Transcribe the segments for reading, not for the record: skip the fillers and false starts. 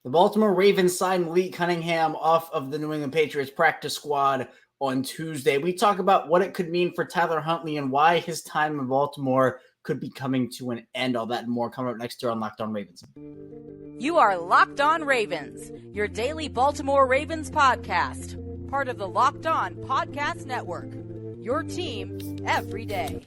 The Baltimore Ravens signed Malik Cunningham off of the New England Patriots practice squad on Tuesday. We talk about what it could mean for Tyler Huntley and why his time in Baltimore could be coming to an end. All that and more coming up next year on Locked On Ravens. You are Locked On Ravens, your daily Baltimore Ravens podcast, part of the Locked On Podcast Network, your team every day.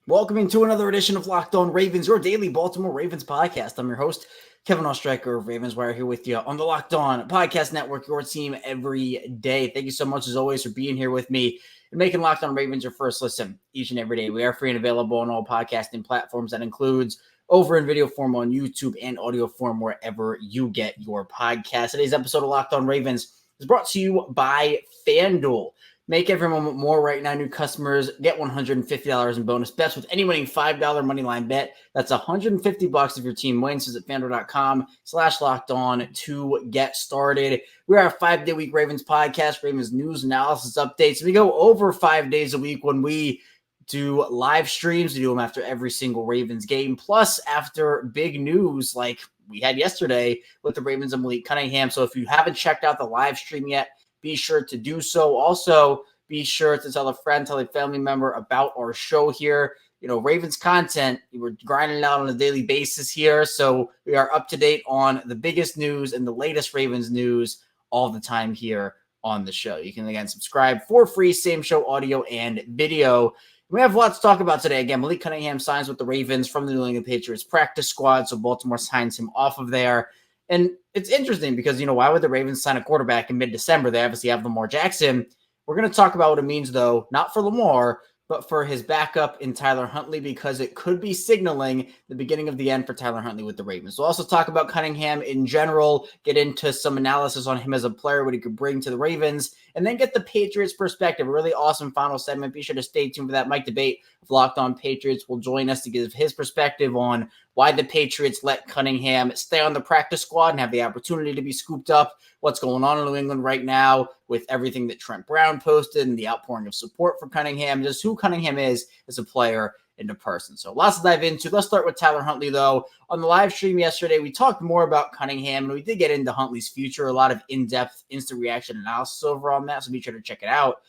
Welcome to another edition of Locked On Ravens, your daily Baltimore Ravens podcast. I'm your host, Kevin Ostreicher of Ravens Wire, here with you on the Locked On Podcast Network, your team every day. Thank you so much, as always, for being here with me and making Locked On Ravens your first listen each and every day. We are free and available on all podcasting platforms. That includes over in video form on YouTube and audio form wherever you get your podcast. Today's episode of Locked On Ravens is brought to you by FanDuel. Make every moment more right now. New customers get $150 in bonus bets with any winning $5 moneyline bet. That's $150 if your team wins. Visit FanDuel.com/locked-on to get started. We are a 5-day week Ravens podcast, Ravens news, analysis, updates. We go over 5 days a week when we do live streams. We do them after every single Ravens game, plus after big news like we had yesterday with the Ravens and Malik Cunningham. So if you haven't checked out the live stream yet, be sure to do so. Also, be sure to tell a friend, tell a family member about our show here. You know, Ravens content, we're grinding it out on a daily basis here. So we are up to date on the biggest news and the latest Ravens news all the time here on the show. You can, again, subscribe for free, same show, audio and video. We have lots to talk about today. Again, Malik Cunningham signs with the Ravens from the New England Patriots practice squad. So Baltimore signs him off of there. And it's interesting because, you know, why would the Ravens sign a quarterback in mid-December? They obviously have Lamar Jackson. We're going to talk about what it means, though, not for Lamar, but for his backup in Tyler Huntley, because it could be signaling the beginning of the end for Tyler Huntley with the Ravens. We'll also talk about Cunningham in general, get into some analysis on him as a player, what he could bring to the Ravens, and then get the Patriots perspective. A really awesome final segment. Be sure to stay tuned for that. Mike Debate of Locked On Patriots will join us to give his perspective on why the Patriots let Cunningham stay on the practice squad and have the opportunity to be scooped up, what's going on in New England right now with everything that Trent Brown posted and the outpouring of support for Cunningham, just who Cunningham is as a player and a person. So lots to dive into. Let's start with Tyler Huntley, though. On the live stream yesterday, we talked more about Cunningham, and we did get into Huntley's future, a lot of in-depth instant reaction analysis over on that, so be sure to check it out.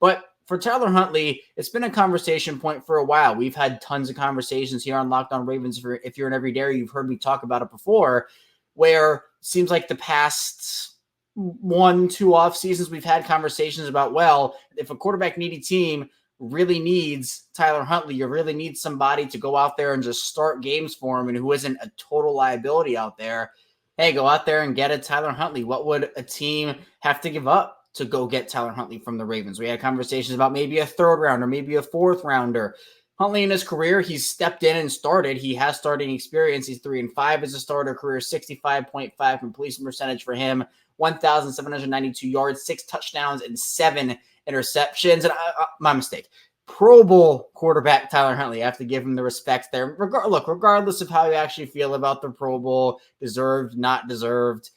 But for Tyler Huntley, it's been a conversation point for a while. We've had tons of conversations here on Locked On Ravens. If you're an everydayer, you've heard me talk about it before, where it seems like the past 1-2 off seasons, we've had conversations about, well, if a quarterback needy team really needs Tyler Huntley, you really need somebody to go out there and just start games for him and who isn't a total liability out there. Hey, go out there and get a Tyler Huntley. What would a team have to give up to go get Tyler Huntley from the Ravens? We had conversations about maybe a third rounder, maybe a fourth rounder. Huntley in his career, he's stepped in and started. He has starting experience. He's 3-5 as a starter, career 65.5 completion percentage for him, 1,792 yards, 6 touchdowns, and 7 interceptions. And my mistake. Pro Bowl quarterback Tyler Huntley. I have to give him the respect there. Regardless of how you actually feel about the Pro Bowl, deserved, not deserved,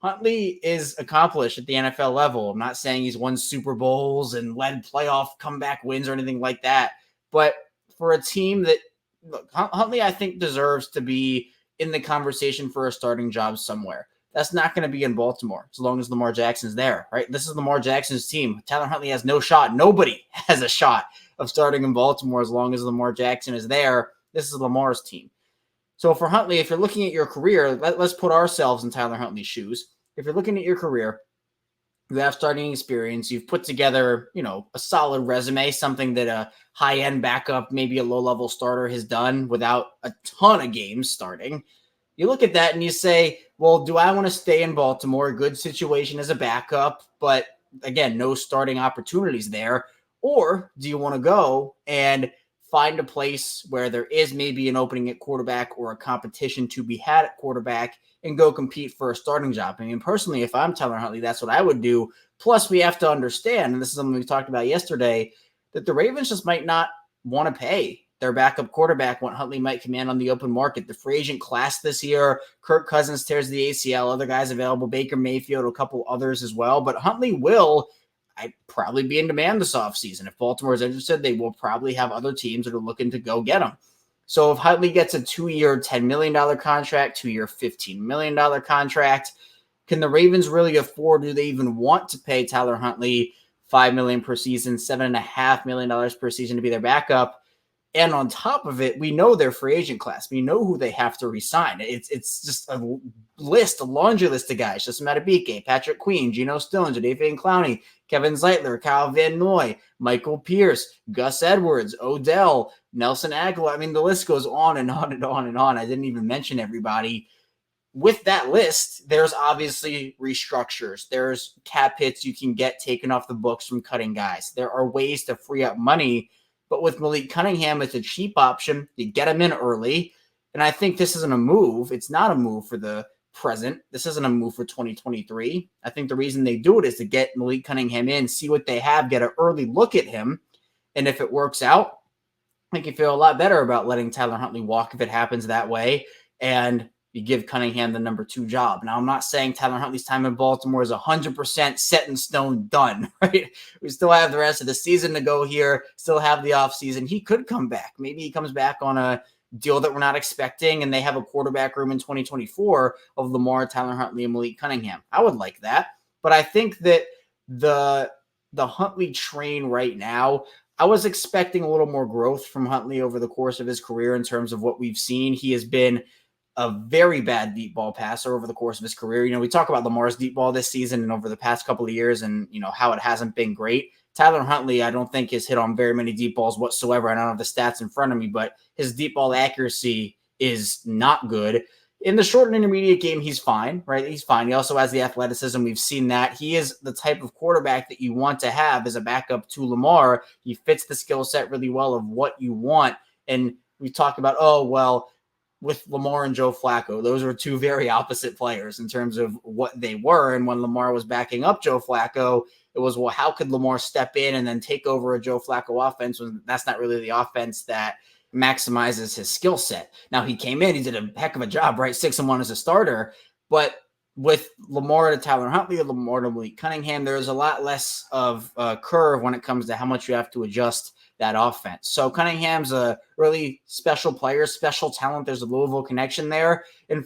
Huntley is accomplished at the NFL level. I'm not saying he's won Super Bowls and led playoff comeback wins or anything like that. But for a team that, look, Huntley, I think, deserves to be in the conversation for a starting job somewhere. That's not going to be in Baltimore as long as Lamar Jackson's there, right? This is Lamar Jackson's team. Tyler Huntley has no shot. Nobody has a shot of starting in Baltimore as long as Lamar Jackson is there. This is Lamar's team. So for Huntley, if you're looking at your career, let's put ourselves in Tyler Huntley's shoes. If you're looking at your career, you have starting experience, you've put together, you know, a solid resume, something that a high-end backup, maybe a low-level starter has done without a ton of games starting. You look at that and you say, well, do I want to stay in Baltimore? Good situation as a backup, but again, no starting opportunities there. Or do you want to go and find a place where there is maybe an opening at quarterback or a competition to be had at quarterback and go compete for a starting job? I mean, personally, if I'm Tyler Huntley, that's what I would do. Plus, we have to understand, and this is something we talked about yesterday, that the Ravens just might not want to pay their backup quarterback, what Huntley might command on the open market. The free agent class this year, Kirk Cousins tears the ACL, other guys available, Baker Mayfield, a couple others as well. But Huntley will probably be in demand this offseason. If Baltimore is interested, they will probably have other teams that are looking to go get him. So if Huntley gets a 2-year, $10 million contract, 2-year, $15 million contract, can the Ravens really afford, do they even want to pay Tyler Huntley $5 million per season, $7.5 million per season to be their backup? And on top of it, we know their free agent class. We know who they have to re-sign. It's just a list, a laundry list of guys. Just Matabike, Patrick Queen, Geno Stones, Jadeveon Clowney, Kevin Zeitler, Kyle Van Noy, Michael Pierce, Gus Edwards, Odell, Nelson Aguilar. I mean, the list goes on and on and on and on. I didn't even mention everybody. With that list, there's obviously restructures. There's cap hits you can get taken off the books from cutting guys. There are ways to free up money. But with Malik Cunningham, it's a cheap option. You get him in early. And I think this isn't a move. It's not a move for the present. This isn't a move for 2023. I think the reason they do it is to get Malik Cunningham in, see what they have, get an early look at him. And if it works out, I think you feel a lot better about letting Tyler Huntley walk if it happens that way. And you give Cunningham the number 2 job. Now, I'm not saying Tyler Huntley's time in Baltimore is 100% set in stone done, right? We still have the rest of the season to go here, still have the offseason. He could come back. Maybe he comes back on a deal that we're not expecting, and they have a quarterback room in 2024 of Lamar, Tyler Huntley, and Malik Cunningham. I would like that. But I think that the Huntley train right now, I was expecting a little more growth from Huntley over the course of his career in terms of what we've seen. He has been a very bad deep ball passer over the course of his career. You know, we talk about Lamar's deep ball this season and over the past couple of years and, you know, how it hasn't been great. Tyler Huntley, I don't think has hit on very many deep balls whatsoever. I don't have the stats in front of me, but his deep ball accuracy is not good. In the short and intermediate game, he's fine, right? He's fine. He also has the athleticism. We've seen that. He is the type of quarterback that you want to have as a backup to Lamar. He fits the skill set really well of what you want. And we talked about, oh, well, with Lamar and Joe Flacco, those are two very opposite players in terms of what they were. And when Lamar was backing up Joe Flacco, it was, well, how could Lamar step in and then take over a Joe Flacco offense when that's not really the offense that maximizes his skill set. Now, he came in, he did a heck of a job, right? 6-1 as a starter. But with Lamar to Tyler Huntley, Lamar to Malik Cunningham, there's a lot less of a curve when it comes to how much you have to adjust that offense. So Cunningham's a really special player, special talent. There's a Louisville connection there. And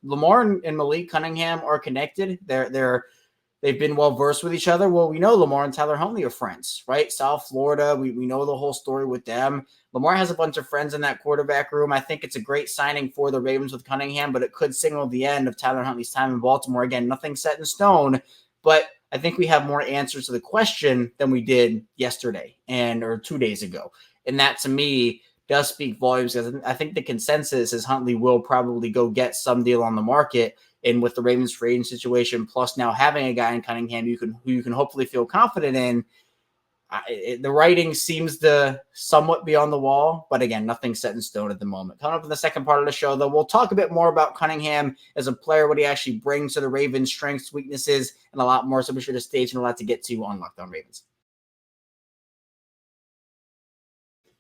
Lamar and Malik Cunningham are connected. They've been well versed with each other. Well, we know Lamar and Tyler Huntley are friends, right? South Florida, we know the whole story with them. Lamar has a bunch of friends in that quarterback room. I think it's a great signing for the Ravens with Cunningham, but it could signal the end of Tyler Huntley's time in Baltimore. Again, nothing set in stone, but I think we have more answers to the question than we did yesterday or 2 days ago. And that, to me, does speak volumes, because I think the consensus is Huntley will probably go get some deal on the market. And with the Ravens free agent situation, plus now having a guy in Cunningham who you can hopefully feel confident in, the writing seems to somewhat be on the wall. But again, nothing set in stone at the moment. Coming up in the second part of the show, though, we'll talk a bit more about Cunningham as a player, what he actually brings to the Ravens, strengths, weaknesses, and a lot more. So be sure to stay tuned. A lot to get to on Locked On Ravens.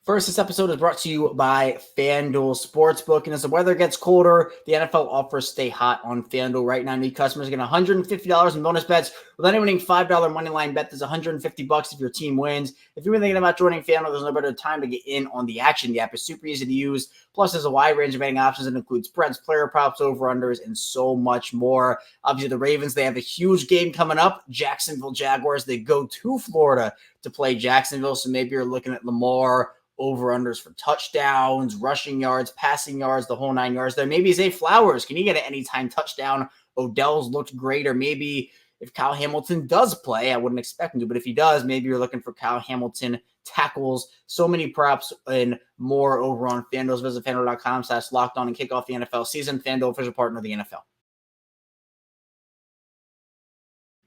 First, this episode is brought to you by FanDuel Sportsbook. And as the weather gets colder, the NFL offers stay hot on FanDuel right now. New customers get $150 in bonus bets with any winning $5 moneyline bet. There's $150 if your team wins. If you've been thinking about joining FanDuel, there's no better time to get in on the action. The app is super easy to use. Plus, there's a wide range of betting options that include spreads, player props, over-unders, and so much more. Obviously, the Ravens, they have a huge game coming up. Jacksonville Jaguars, they go to Florida to play Jacksonville. So maybe you're looking at Lamar, over-unders for touchdowns, rushing yards, passing yards, the whole 9 yards there. Maybe Zay Flowers, can he get an anytime touchdown? Odell's looked great. Or maybe if Kyle Hamilton does play, I wouldn't expect him to, but if he does, maybe you're looking for Kyle Hamilton tackles. So many props and more over on FanDuel. Visit FanDuel.com/lockedon and kick off the NFL season. FanDuel, official partner of the NFL.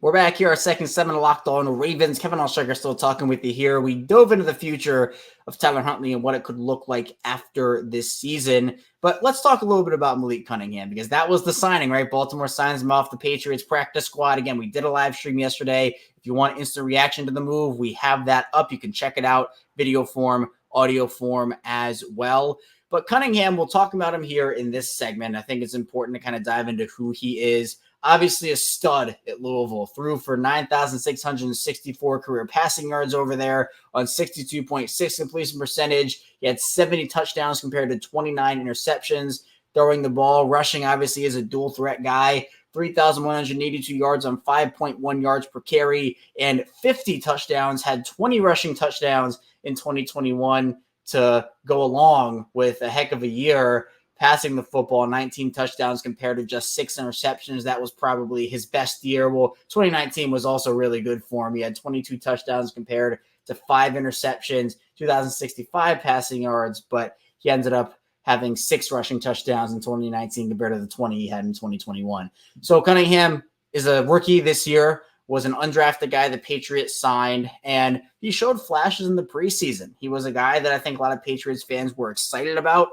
We're back here, our second segment of Locked On Ravens. Kevin Oestreicher still talking with you here. We dove into the future of Tyler Huntley and what it could look like after this season. But let's talk a little bit about Malik Cunningham, because that was the signing, right? Baltimore signs him off the Patriots practice squad. Again, we did a live stream yesterday. If you want instant reaction to the move, we have that up. You can check it out, video form audio form as well. But Cunningham, we'll talk about him here in this segment. I think it's important to kind of dive into who he is. Obviously a stud at Louisville, threw for 9,664 career passing yards over there on 62.6 completion percentage. He had 70 touchdowns compared to 29 interceptions. Throwing the ball, rushing obviously is a dual threat guy. 3,182 yards on 5.1 yards per carry and 50 touchdowns, had 20 rushing touchdowns in 2021 to go along with a heck of a year passing the football, 19 touchdowns compared to just 6 interceptions. That was probably his best year. Well, 2019 was also really good for him. He had 22 touchdowns compared to 5 interceptions, 2,065 passing yards, but he ended up having 6 rushing touchdowns in 2019 compared to the 20 he had in 2021. So Cunningham is a rookie this year, was an undrafted guy the Patriots signed, and he showed flashes in the preseason. He was a guy that I think a lot of Patriots fans were excited about,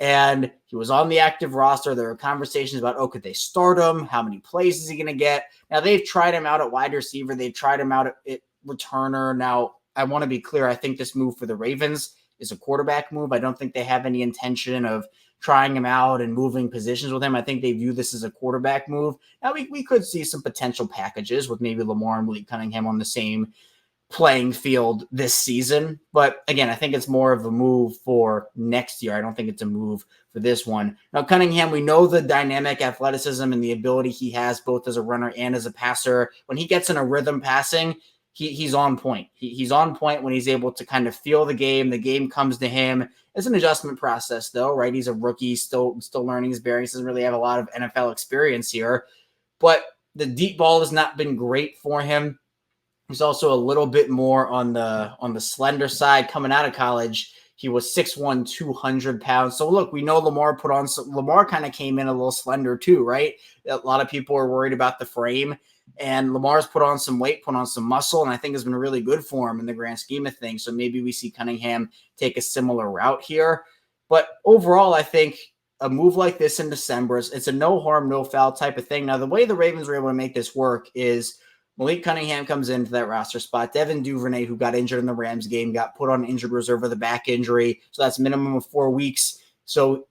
and he was on the active roster. There were conversations about, could they start him? How many plays is he going to get? Now, they've tried him out at wide receiver. They've tried him out at returner. Now, I want to be clear. I think this move for the Ravens is a quarterback move. I don't think they have any intention of trying him out and moving positions with him. I think they view this as a quarterback move. Now, we could see some potential packages with maybe Lamar and Malik Cunningham on the same playing field this season. But again, I think it's more of a move for next year. I don't think it's a move for this one. Now, Cunningham, we know the dynamic athleticism and the ability he has both as a runner and as a passer. When he gets in a rhythm passing, he's on point. He's on point when he's able to kind of feel the game. The game comes to him. It's an adjustment process, though, right? He's a rookie, still learning his bearings. Doesn't really have a lot of NFL experience here. But the deep ball has not been great for him. He's also a little bit more on the slender side. Coming out of college, he was 6'1", 200 pounds. So look, we know Lamar kind of came in a little slender too, right? A lot of people are worried about the frame. And Lamar's put on some weight, put on some muscle, and I think has been really good for him in the grand scheme of things. So maybe we see Cunningham take a similar route here. But overall, I think a move like this in December, it's a no harm, no foul type of thing. Now, the way the Ravens were able to make this work is Malik Cunningham comes into that roster spot. Devin Duvernay, who got injured in the Rams game, got put on injured reserve with a back injury. So that's minimum of 4 weeks. So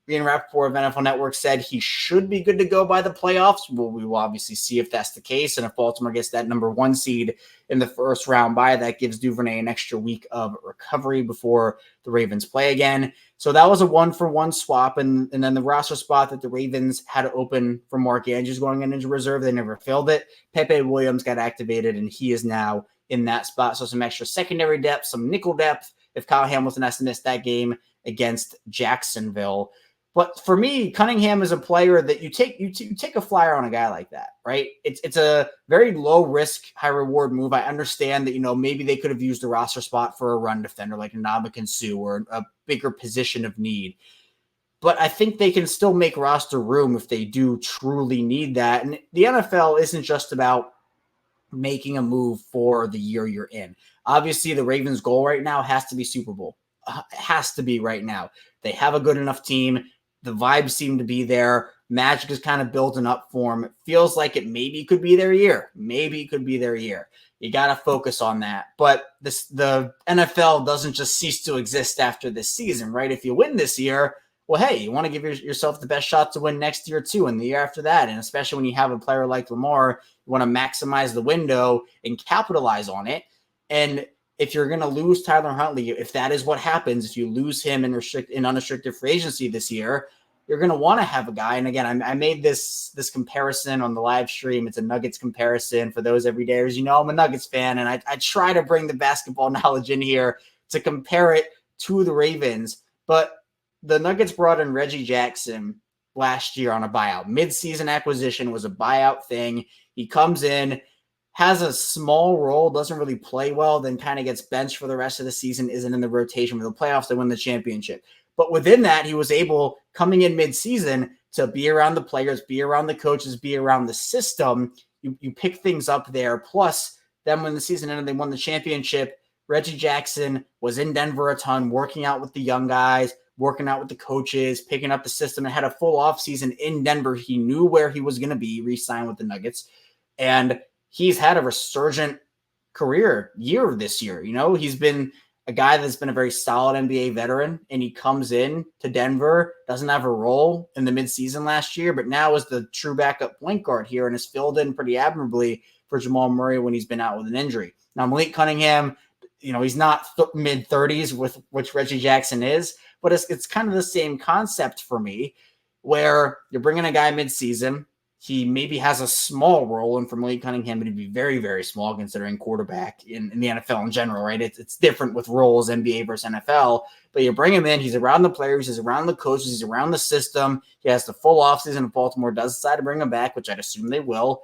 Ian Rappaport of NFL Network said he should be good to go by the playoffs. Well, we will obviously see if that's the case. And if Baltimore gets that number 1 seed in the first round bye, that gives Duvernay an extra week of recovery before the Ravens play again. So that was a 1-for-1 swap. And then the roster spot that the Ravens had to open for Mark Andrews going into reserve, they never filled it. Pepe Williams got activated, and he is now in that spot. So some extra secondary depth, some nickel depth if Kyle Hamilton has to miss that game against Jacksonville. But for me, Cunningham is a player that you take a flyer on a guy like that, right? It's a very low risk, high reward move. I understand that, maybe they could have used the roster spot for a run defender like a Ndamukong Suh or a bigger position of need. But I think they can still make roster room if they do truly need that. And the NFL isn't just about making a move for the year you're in. Obviously, the Ravens' goal right now has to be Super Bowl. Has to be right now. They have a good enough team. The vibes seem to be there. Magic is kind of building up for him. It feels like it maybe could be their year. You got to focus on that. But the NFL doesn't just cease to exist after this season, right? If you win this year, well, hey, you want to give yourself the best shot to win next year too, and the year after that. And especially when you have a player like Lamar, you want to maximize the window and capitalize on it. And if you're going to lose Tyler Huntley, if that is what happens, if you lose him in unrestricted free agency this year, you're going to want to have a guy. And again, I made this comparison on the live stream. It's a Nuggets comparison for those everydayers. I'm a Nuggets fan, and I try to bring the basketball knowledge in here to compare it to the Ravens. But the Nuggets brought in Reggie Jackson last year on a buyout. Mid-season acquisition was a buyout thing. He comes in, has a small role, doesn't really play well, then kind of gets benched for the rest of the season, isn't in the rotation for the playoffs, they win the championship. But within that, he was able, coming in mid-season, to be around the players, be around the coaches, be around the system. You pick things up there. Plus, then when the season ended, they won the championship. Reggie Jackson was in Denver a ton, working out with the young guys, working out with the coaches, picking up the system, and had a full offseason in Denver. He knew where he was going to be, re-signed with the Nuggets. And he's had a resurgent career year this year. He's been a guy that's been a very solid NBA veteran, and he comes in to Denver, doesn't have a role in the midseason last year, but now is the true backup point guard here and has filled in pretty admirably for Jamal Murray when he's been out with an injury. Now, Malik Cunningham, he's not mid-30s with which Reggie Jackson is, but it's kind of the same concept for me, where you're bringing a guy midseason. He maybe has a small role, and for Malik Cunningham, it'd be very, very small considering quarterback in the NFL in general, right? It's different with roles, NBA versus NFL, but you bring him in, he's around the players, he's around the coaches, he's around the system. He has the full offseason if Baltimore does decide to bring him back, which I'd assume they will.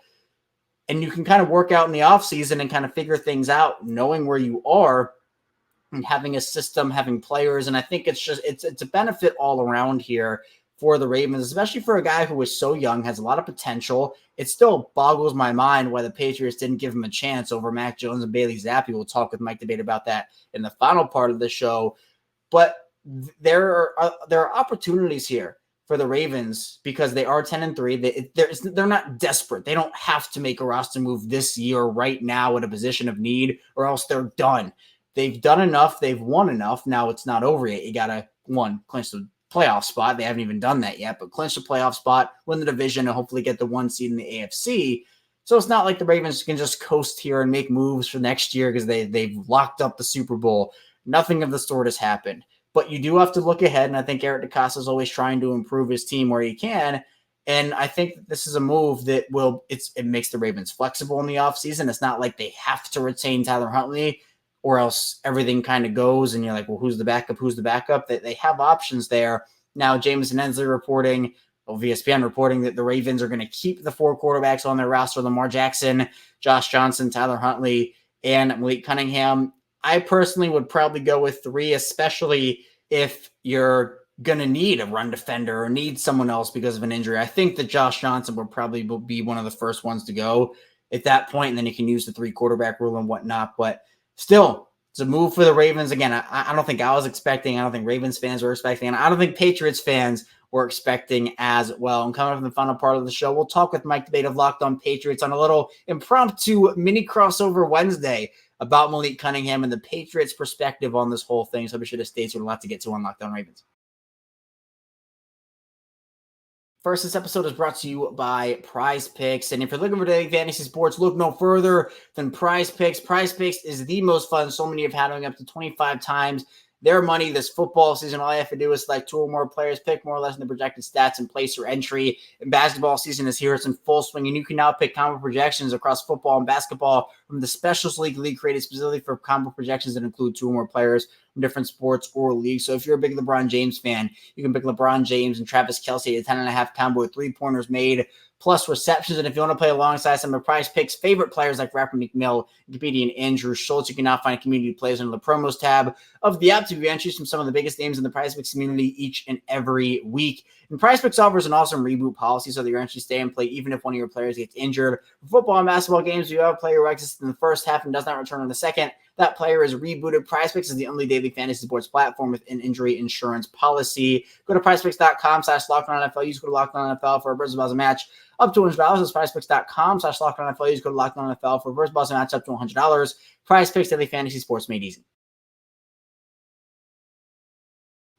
And you can kind of work out in the offseason and kind of figure things out, knowing where you are and having a system, having players. And I think it's a benefit all around here for the Ravens, especially for a guy who is so young, has a lot of potential. It still boggles my mind why the Patriots didn't give him a chance over Mac Jones and Bailey Zappi. We'll talk with Mike Debate about that in the final part of the show. But there are opportunities here for the Ravens because they are 10-3. They're not desperate. They don't have to make a roster move this year right now at a position of need, or else they're done. They've done enough. They've won enough. Now it's not over yet. You got to, clinch the playoff spot. They haven't even done that yet, but clinch the playoff spot, win the division, and hopefully get the 1 seed in the AFC. So it's not like the Ravens can just coast here and make moves for next year because they've locked up the Super Bowl. Nothing of the sort has happened. But you do have to look ahead, and I think Eric DeCosta is always trying to improve his team where he can. And I think this is a move that it makes the Ravens flexible in the offseason. It's not like they have to retain Tyler Huntley or else everything kind of goes and you're like, well, who's the backup? Who's the backup? They have options there. Now, Jameson Hensley reporting, ESPN reporting that the Ravens are going to keep the 4 quarterbacks on their roster: Lamar Jackson, Josh Johnson, Tyler Huntley, and Malik Cunningham. I personally would probably go with 3, especially if you're going to need a run defender or need someone else because of an injury. I think that Josh Johnson would probably be one of the first ones to go at that point, and then you can use the 3 quarterback rule and whatnot. But still, it's a move for the Ravens. Again, I don't think I was expecting. I don't think Ravens fans were expecting. And I don't think Patriots fans were expecting as well. And coming up in the final part of the show, we'll talk with Mike Debate of Locked On Patriots on a little impromptu mini crossover Wednesday about Malik Cunningham and the Patriots' perspective on this whole thing. So be sure to stay tuned. A lot to get to on Locked On Ravens. First, this episode is brought to you by PrizePicks. And if you're looking for daily fantasy sports, look no further than PrizePicks. PrizePicks is the most fun. So many have had up to 25 times their money this football season. All you have to do is select 2 or more players, pick more or less than the projected stats, and place your entry. And basketball season is here. It's in full swing, and you can now pick combo projections across football and basketball from the Specials League created specifically for combo projections that include 2 or more players from different sports or leagues. So if you're a big LeBron James fan, you can pick LeBron James and Travis Kelce at 10.5 combo with 3-pointers made plus receptions. And if you want to play alongside some of PrizePicks' favorite players like Rapper McMill, comedian Andrew Schultz, you can now find community plays under the promos tab of the app to view entries from some of the biggest names in the PrizePicks community each and every week. And PrizePicks offers an awesome reboot policy so that your entries stay in play even if one of your players gets injured. For football and basketball games, if you have a player who exits in the first half and does not return in the second, that player is rebooted. PrizePicks is the only daily fantasy sports platform with an injury insurance policy. Go to PrizePicks.com/LockedOnNFL. Use code LockedOnNFL for a versus buzzer match up to $100. That's PrizePicks.com/LockedOnNFL. Use code LockedOnNFL for a versus buzzer match up to $100. PrizePicks, daily fantasy sports made easy.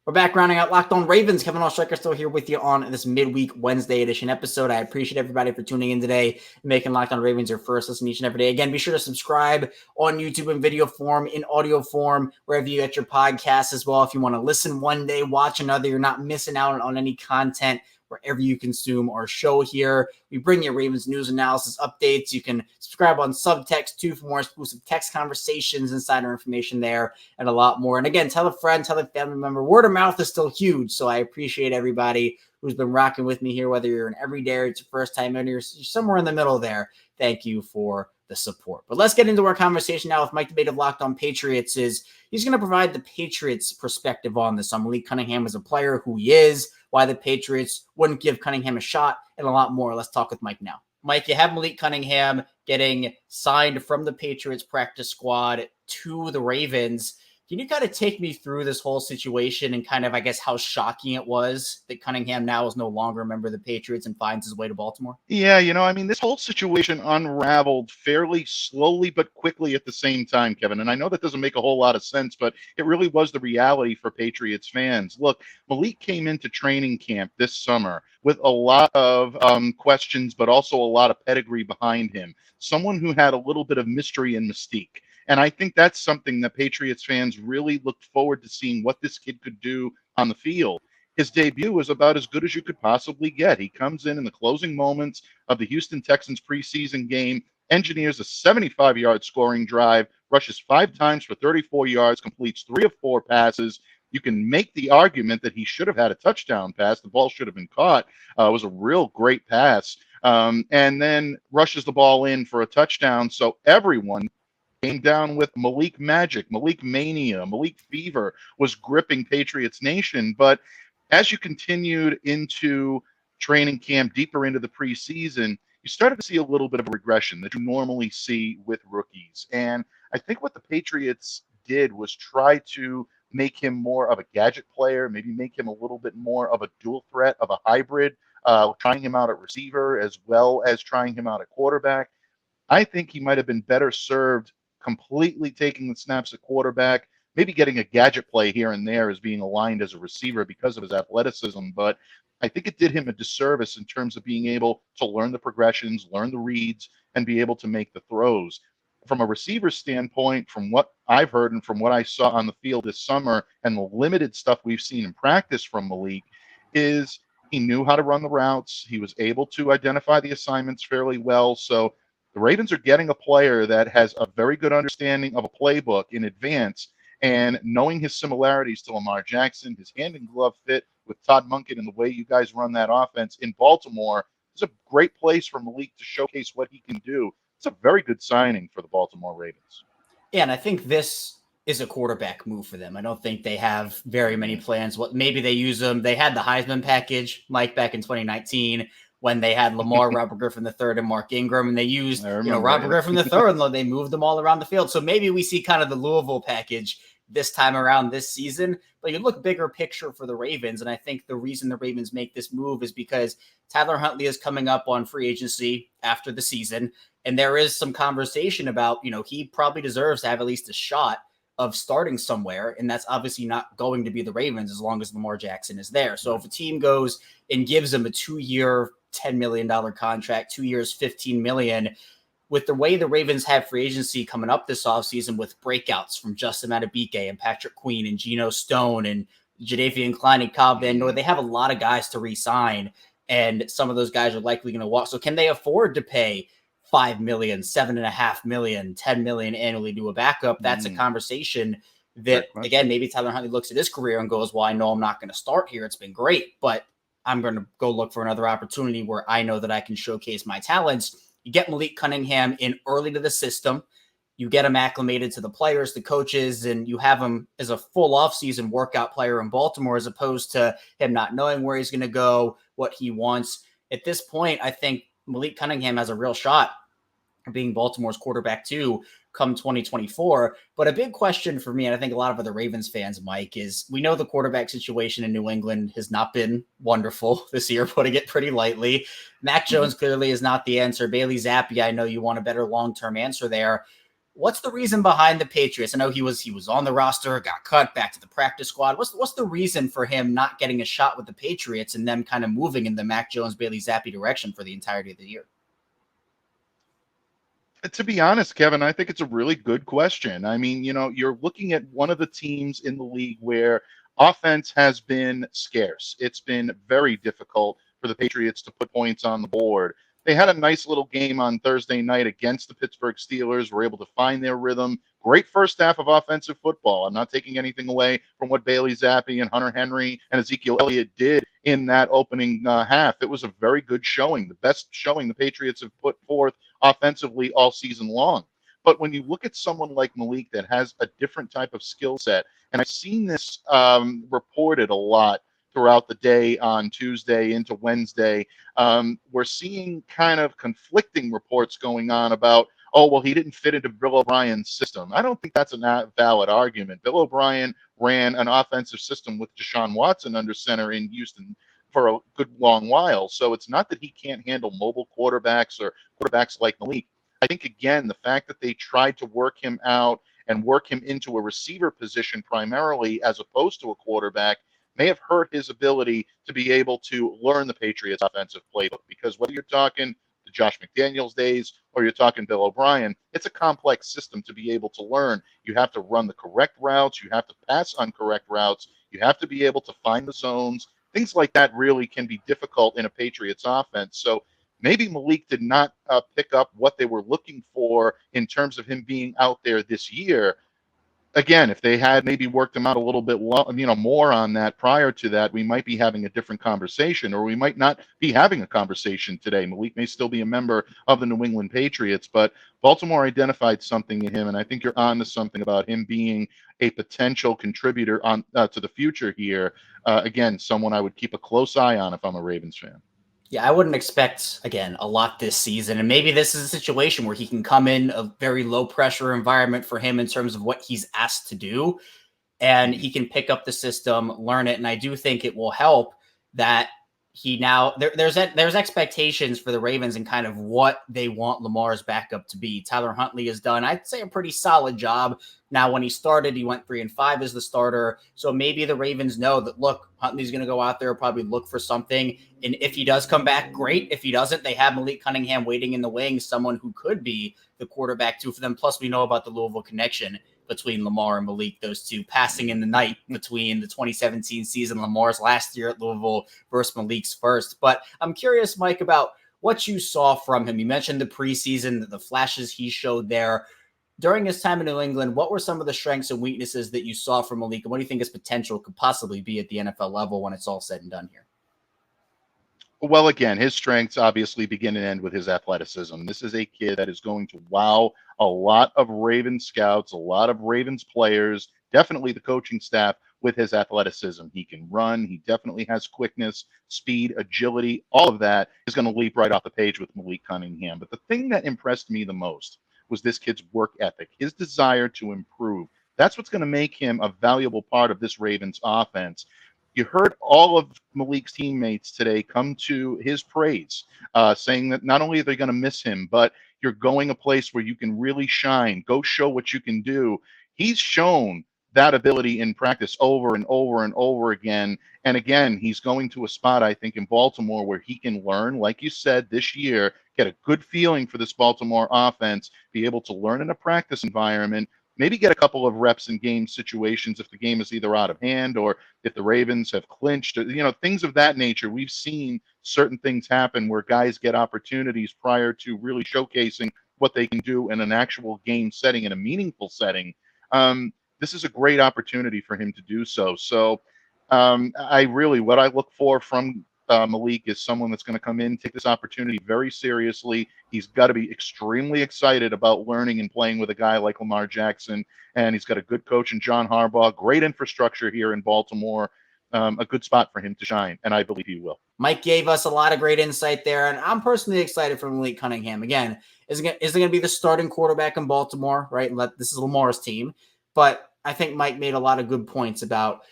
We're back rounding out Locked On Ravens. Kevin Oestreicher still here with you on this midweek Wednesday edition episode. I appreciate everybody for tuning in today and making Locked On Ravens your first listen each and every day. Again, be sure to subscribe on YouTube in video form, in audio form, wherever you get your podcasts as well. If you want to listen one day, watch another, you're not missing out on any content wherever you consume our show here. We bring you Ravens news, analysis, updates. You can subscribe on Subtext too for more exclusive text conversations, insider information there, and a lot more. And again, tell a friend, tell a family member. Word of mouth is still huge, so I appreciate everybody who's been rocking with me here, whether you're an everyday or it's your first time in, or you're somewhere in the middle there. Thank you for the support. But let's get into our conversation now with Mike Debate of Locked On Patriots. He's going to provide the Patriots' perspective on this, on Malik Cunningham as a player, who he is, why the Patriots wouldn't give Cunningham a shot, and a lot more. Let's talk with Mike now. Mike, you have Malik Cunningham getting signed from the Patriots practice squad to the Ravens. Can you kind of take me through this whole situation and kind of, I guess, how shocking it was that Cunningham now is no longer a member of the Patriots and finds his way to Baltimore? Yeah, this whole situation unraveled fairly slowly but quickly at the same time, Kevin. And I know that doesn't make a whole lot of sense, but it really was the reality for Patriots fans. Look, Malik came into training camp this summer with a lot of questions, but also a lot of pedigree behind him. Someone who had a little bit of mystery and mystique. And I think that's something that Patriots fans really looked forward to seeing what this kid could do on the field. His debut was about as good as you could possibly get. He comes in the closing moments of the Houston Texans preseason game, engineers a 75-yard scoring drive, rushes 5 times for 34 yards, completes 3 of 4 passes. You can make the argument that he should have had a touchdown pass. The ball should have been caught. It was a real great pass. And then rushes the ball in for a touchdown. So everyone came down with Malik magic, Malik mania, Malik fever was gripping Patriots Nation. But as you continued into training camp, deeper into the preseason, you started to see a little bit of a regression that you normally see with rookies. And I think what the Patriots did was try to make him more of a gadget player, maybe make him a little bit more of a dual threat, of a hybrid, trying him out at receiver as well as trying him out at quarterback. I think he might have been better served completely taking the snaps at quarterback, maybe getting a gadget play here and there as being aligned as a receiver because of his athleticism. But I think it did him a disservice in terms of being able to learn the progressions, learn the reads, and be able to make the throws. From a receiver standpoint, from what I've heard and from what I saw on the field this summer and the limited stuff we've seen in practice from Malik, is he knew how to run the routes. He was able to identify the assignments fairly well. So the Ravens are getting a player that has a very good understanding of a playbook in advance, and knowing his similarities to Lamar Jackson, his hand and glove fit with Todd Monken and the way you guys run that offense in Baltimore is a great place for Malik to showcase what he can do. It's a very good signing for the Baltimore Ravens. Yeah, and I think this is a quarterback move for them. I don't think they have very many plans. What maybe they use them. They had the Heisman package, Mike, back in 2019 when they had Lamar, Robert Griffin III, and Mark Ingram, and they used Robert Griffin III, and they moved them all around the field. So maybe we see kind of the Louisville package this time around this season. But you look bigger picture for the Ravens, and I think the reason the Ravens make this move is because Tyler Huntley is coming up on free agency after the season, and there is some conversation about, he probably deserves to have at least a shot of starting somewhere, and that's obviously not going to be the Ravens as long as Lamar Jackson is there. So if a team goes and gives him a 2-year, $10 million contract, 2 years, $15 million, with the way the Ravens have free agency coming up this offseason with breakouts from Justin Madubuike and Patrick Queen and Geno Stone and Jadeveon Clowney and Kyle Van Noy, they have a lot of guys to re-sign, and some of those guys are likely going to walk. So can they afford to pay $5 million, $7.5 million, $10 million annually to a backup? That's a conversation that, again, maybe Tyler Huntley looks at his career and goes, well, I know I'm not going to start here. It's been great, but I'm going to go look for another opportunity where I know that I can showcase my talents. You get Malik Cunningham in early to the system. You get him acclimated to the players, the coaches, and you have him as a full offseason workout player in Baltimore as opposed to him not knowing where he's going to go, what he wants. At this point, I think Malik Cunningham has a real shot of being Baltimore's quarterback too come 2024. But a big question for me, and I think a lot of other Ravens fans, Mike, is we know the quarterback situation in New England has not been wonderful this year, putting it pretty lightly. Mac Jones clearly is not the answer. Bailey Zappi, I know you want a better long-term answer there. What's the reason behind the Patriots? I know he was on the roster, got cut, back to the practice squad. What's the reason for him not getting a shot with the Patriots and them kind of moving in the Mac Jones, Bailey Zappi direction for the entirety of the year? To be honest, Kevin, I think it's a really good question. I mean, you're looking at one of the teams in the league where offense has been scarce. It's been very difficult for the Patriots to put points on the board. They had a nice little game on Thursday night against the Pittsburgh Steelers, were able to find their rhythm. Great first half of offensive football. I'm not taking anything away from what Bailey Zappi and Hunter Henry and Ezekiel Elliott did in that opening half. It was a very good showing, the best showing the Patriots have put forth offensively all season long. But when you look at someone like Malik that has a different type of skill set, and I've seen this reported a lot throughout the day on Tuesday into Wednesday, we're seeing kind of conflicting reports going on about oh, well, he didn't fit into Bill O'Brien's system. I don't think that's a valid argument. Bill O'Brien ran an offensive system with Deshaun Watson under center in Houston for a good long while. So it's not that he can't handle mobile quarterbacks or quarterbacks like Malik. I think, again, the fact that they tried to work him out and work him into a receiver position primarily as opposed to a quarterback may have hurt his ability to be able to learn the Patriots offensive playbook, because whether you're talking the Josh McDaniels days or you're talking Bill O'Brien, it's a complex system to be able to learn. You have to run the correct routes. You have to pass on correct routes. You have to be able to find the zones. Things like that really can be difficult in a Patriots offense. So maybe Malik did not pick up what they were looking for in terms of him being out there this year. Again, if they had maybe worked him out a little bit, more on that prior to that, we might be having a different conversation, or we might not be having a conversation today. Malik may still be a member of the New England Patriots, but Baltimore identified something in him, and I think you're on to something about him being a potential contributor on to the future here. Again, someone I would keep a close eye on if I'm a Ravens fan. Yeah, I wouldn't expect, again, a lot this season. And maybe this is a situation where he can come in a very low pressure environment for him in terms of what he's asked to do. And he can pick up the system, learn it. And I do think it will help that he now there's expectations for the Ravens and kind of what they want Lamar's backup to be. Tyler Huntley has done, I'd say, a pretty solid job. Now, when he started, he went 3-5 as the starter. So maybe the Ravens know that, look, Huntley's going to go out there, probably look for something. And if he does come back, great. If he doesn't, they have Malik Cunningham waiting in the wings, someone who could be the quarterback too for them. Plus, we know about the Louisville connection between Lamar and Malik, those two passing in the night between the 2017 season, Lamar's last year at Louisville versus Malik's first. But I'm curious, Mike, about what you saw from him. You mentioned the preseason, the flashes he showed there. During his time in New England, what were some of the strengths and weaknesses that you saw from Malik, and what do you think his potential could possibly be at the NFL level when it's all said and done here? Well, again, his strengths obviously begin and end with his athleticism. This is a kid that is going to wow a lot of Ravens scouts, a lot of Ravens players, definitely the coaching staff with his athleticism. He can run. He definitely has quickness, speed, agility. All of that is going to leap right off the page with Malik Cunningham. But the thing that impressed me the most was this kid's work ethic, his desire to improve. That's what's going to make him a valuable part of this Ravens offense. You heard all of Malik's teammates today come to his praise, saying that not only are they going to miss him, but you're going a place where you can really shine. Go show what you can do. He's shown that ability in practice over and over and over again. And again, he's going to a spot, I think, in Baltimore where he can learn, like you said, this year, get a good feeling for this Baltimore offense, be able to learn in a practice environment, maybe get a couple of reps in game situations if the game is either out of hand or if the Ravens have clinched, or, things of that nature. We've seen certain things happen where guys get opportunities prior to really showcasing what they can do in an actual game setting, in a meaningful setting. This is a great opportunity for him to do so. So what I look for from Malik is someone that's going to come in, take this opportunity very seriously. He's got to be extremely excited about learning and playing with a guy like Lamar Jackson. And he's got a good coach in John Harbaugh, great infrastructure here in Baltimore, a good spot for him to shine. And I believe he will. Mike gave us a lot of great insight there. And I'm personally excited for Malik Cunningham. Again, is it going to be the starting quarterback in Baltimore, right? This is Lamar's team. But I think Mike made a lot of good points about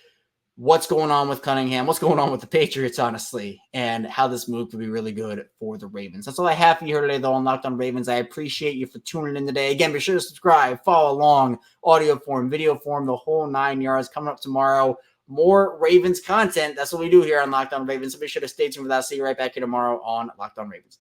what's going on with Cunningham, what's going on with the Patriots, honestly, and how this move could be really good for the Ravens. That's all I have for you here today, though, on Locked On Ravens. I appreciate you for tuning in today. Again, be sure to subscribe, follow along, audio form, video form, the whole 9 yards. Coming up tomorrow, more Ravens content. That's what we do here on Locked On Ravens. So be sure to stay tuned for that. See you right back here tomorrow on Locked On Ravens.